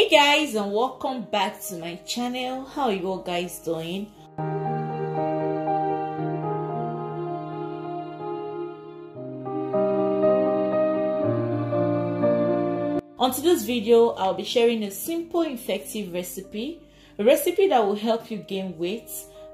Hey guys, and welcome back to my channel. How are you all guys doing? On today's video, I'll be sharing a simple effective recipe, a recipe that will help you gain weight,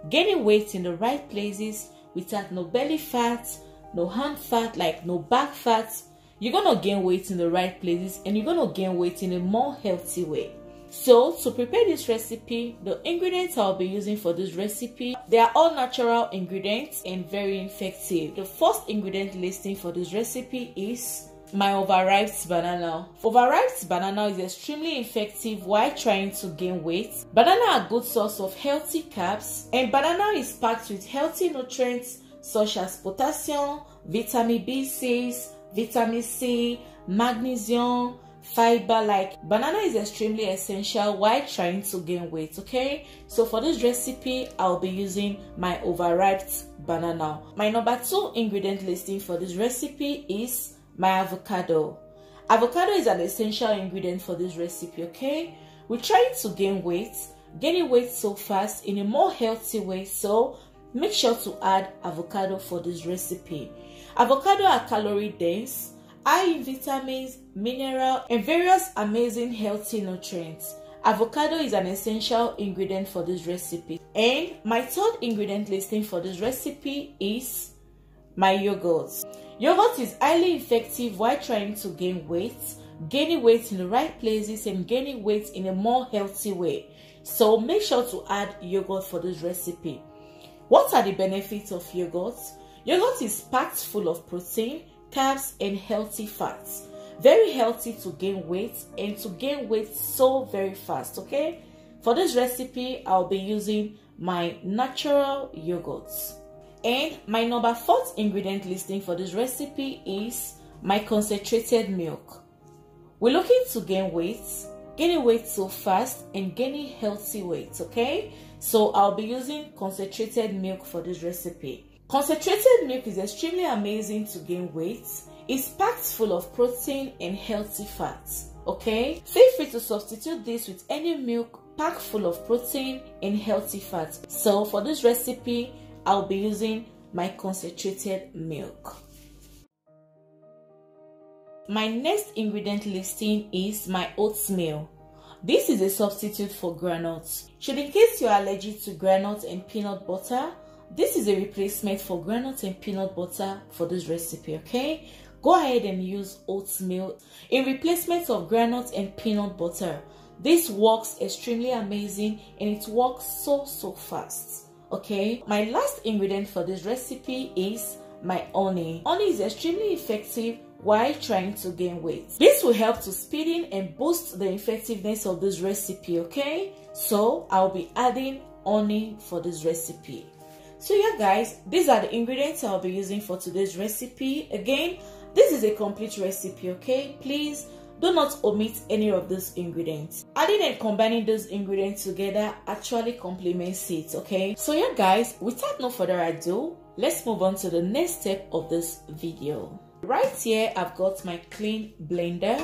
gaining weight in the right places without no belly fat, no hand fat, like no back fat. You're gonna gain weight in the right places and you're gonna gain weight in a more healthy way. So to prepare this recipe, the ingredients I'll be using for this recipe, they are all natural ingredients and very effective. The first ingredient listing for this recipe is my overripe banana. Overripe banana is extremely effective while trying to gain weight. Banana are a good source of healthy carbs, and banana is packed with healthy nutrients such as potassium, vitamin B6, vitamin C, magnesium, fiber. Like banana is extremely essential while trying to gain weight. Okay, so for this recipe I'll be using my overripe banana. My number 2 ingredient listing for this recipe is my avocado. Avocado is an essential ingredient for this recipe. Okay, we're trying to gain weight, gaining weight so fast in a more healthy way, so make sure to add avocado for this recipe. Avocado are calorie dense, high in vitamins, mineral, and various amazing healthy nutrients. Avocado is an essential ingredient for this recipe. And my 3rd ingredient listing for this recipe is my yogurt. Yogurt is highly effective while trying to gain weight, gaining weight in the right places and gaining weight in a more healthy way. So make sure to add yogurt for this recipe. What are the benefits of yogurt? Yogurt is packed full of protein, carbs, and healthy fats. Very healthy to gain weight and to gain weight so very fast. Okay, for this recipe I'll be using my natural yogurt. And my number 4th ingredient listing for this recipe is my concentrated milk. We're looking to gain weight, gaining weight so fast and gaining healthy weight. Okay, so I'll be using concentrated milk for this recipe. Concentrated milk is extremely amazing to gain weight. It's packed full of protein and healthy fats. Okay, feel free to substitute this with any milk packed full of protein and healthy fats. So for this recipe I'll be using my concentrated milk. My next ingredient listing is my oatmeal. This is a substitute for granules. Should in case you're allergic to granules and peanut butter, this is a replacement for granules and peanut butter for this recipe. Okay, go ahead and use oatmeal in replacement of granules and peanut butter. This works extremely amazing and it works so fast. Okay, my last ingredient for this recipe is my honey. Honey is extremely effective while trying to gain weight. This will help to speed in and boost the effectiveness of this recipe. Okay, so I'll be adding honey for this recipe. So yeah guys, these are the ingredients I'll be using for today's recipe. Again, this is a complete recipe. Okay, please do not omit any of these ingredients. Adding and combining those ingredients together actually complements it. Okay, so yeah guys, without no further ado, let's move on to the next step of this video. Right here I've got my clean blender,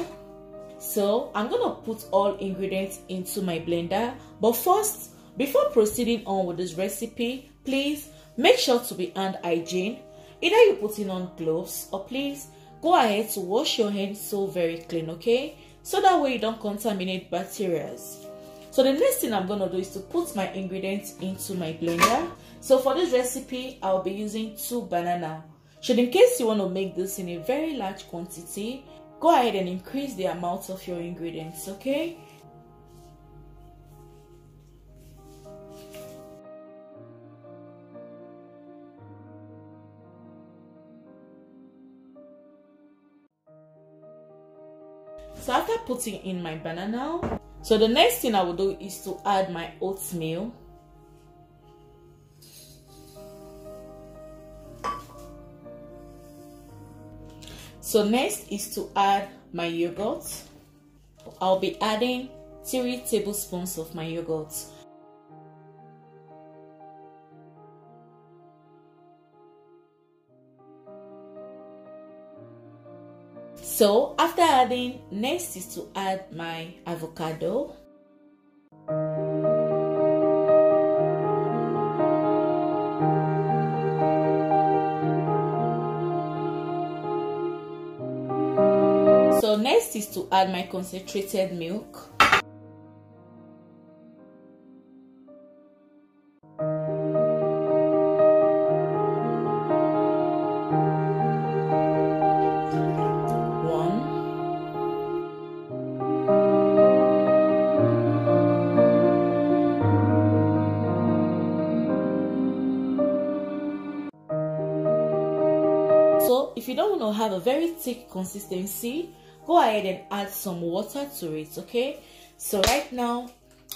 so I'm gonna put all ingredients into my blender. But first, before proceeding on with this recipe, please make sure to be hand hygiene. Either you putting on gloves or please go ahead to wash your hands so very clean. Okay, so that way you don't contaminate bacteria. So the next thing I'm gonna do is to put my ingredients into my blender. So for this recipe I'll be using 2 bananas. Should in case you want to make this in a very large quantity, go ahead and increase the amount of your ingredients. Okay, so after putting in my banana, so the next thing I will do is to add my oatmeal. So next is to add my yogurt. I'll be adding 3 tablespoons of my yogurt. So after adding, next is to add my avocado. So next is to add my concentrated milk. So if you don't want to have a very thick consistency, go ahead and add some water to it, okay? So right now,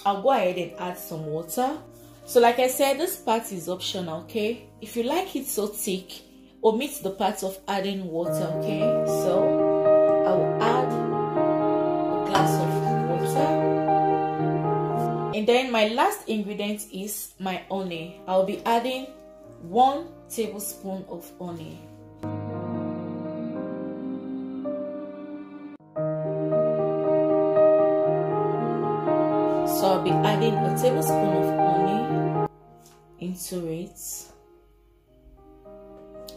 I'll go ahead and add some water. So like I said, this part is optional, okay? If you like it so thick, omit the part of adding water, okay? So I will add a glass of water. And then my last ingredient is my honey. I'll be adding 1 tablespoon of honey. So I'll be adding a tablespoon of honey into it.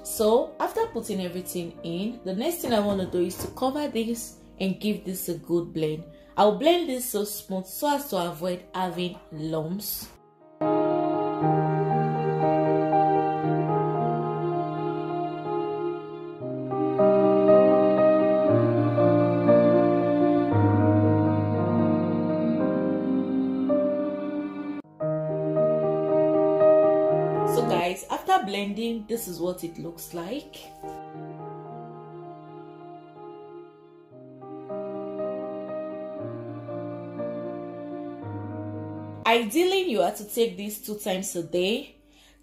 So after putting everything in, the next thing I want to do is to cover this and give this a good blend. I'll blend this so smooth so as to avoid having lumps. So guys, after blending, this is what it looks like. Ideally, you are to take this 2 times a day.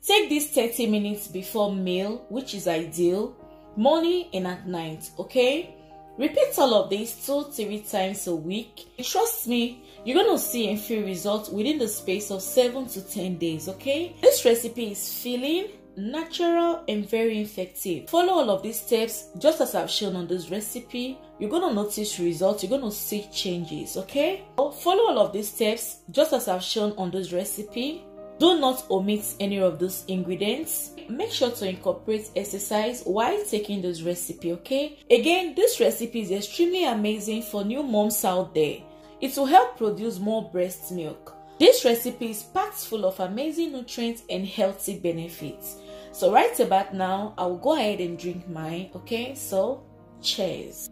Take this 30 minutes before meal, which is ideal, morning and at night, okay? Repeat all of these 2-3 times a week. Trust me, you're going to see and feel results within the space of 7 to 10 days, okay? This recipe is filling, natural, and very effective. Follow all of these steps just as I've shown on this recipe. You're going to notice results. You're going to see changes, okay? Follow all of these steps just as I've shown on this recipe. Do not omit any of those ingredients. Make sure to incorporate exercise while taking this recipe, okay? Again, this recipe is extremely amazing for new moms out there. It will help produce more breast milk. This recipe is packed full of amazing nutrients and healthy benefits. So right about now, I will go ahead and drink mine, okay? So, cheers.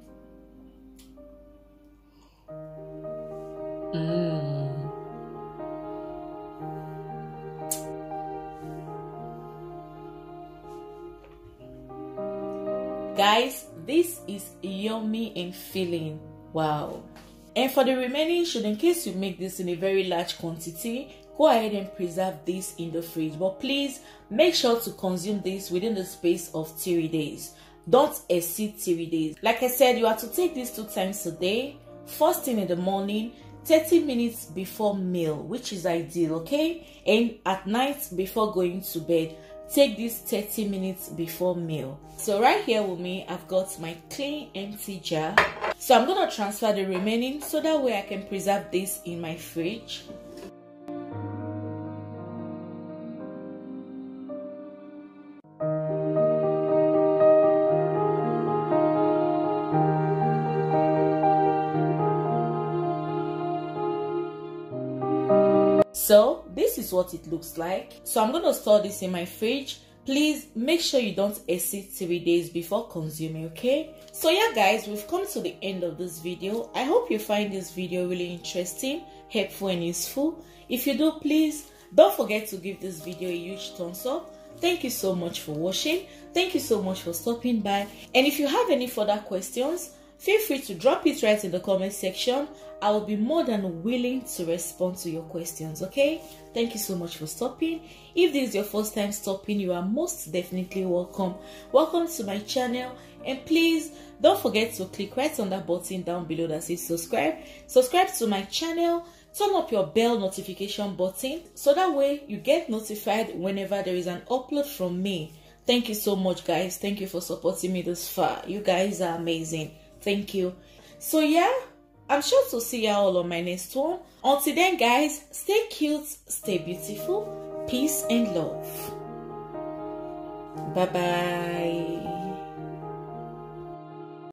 Guys, this is yummy and filling. Wow. And for the remaining, should in case you make this in a very large quantity, go ahead and preserve this in the fridge. But please make sure to consume this within the space of 3 days. Don't exceed 3 days. Like I said, you have to take this 2 times a day. First thing in the morning, 30 minutes before meal, which is ideal, okay? And at night before going to bed, take this 30 minutes before meal. So right here with me, I've got my clean empty jar. So I'm going to transfer the remaining so that way I can preserve this in my fridge. So this is what it looks like. So I'm going to store this in my fridge. Please make sure you don't exceed 3 days before consuming, okay? So yeah guys, we've come to the end of this video. I hope you find this video really interesting, helpful and useful. If you do, please don't forget to give this video a huge thumbs up. Thank you so much for watching. Thank you so much for stopping by. And if you have any further questions, feel free to drop it right in the comment section. I will be more than willing to respond to your questions, okay? Thank you so much for stopping. If this is your first time stopping, you are most definitely welcome. Welcome to my channel, and please don't forget to click right on that button down below that says subscribe. Subscribe to my channel. Turn up your bell notification button so that way you get notified whenever there is an upload from me. Thank you so much guys. Thank you for supporting me this far. You guys are amazing. Thank you. So yeah, I'm sure to see you all on my next one. Until then guys, stay cute, stay beautiful, peace and love. Bye bye.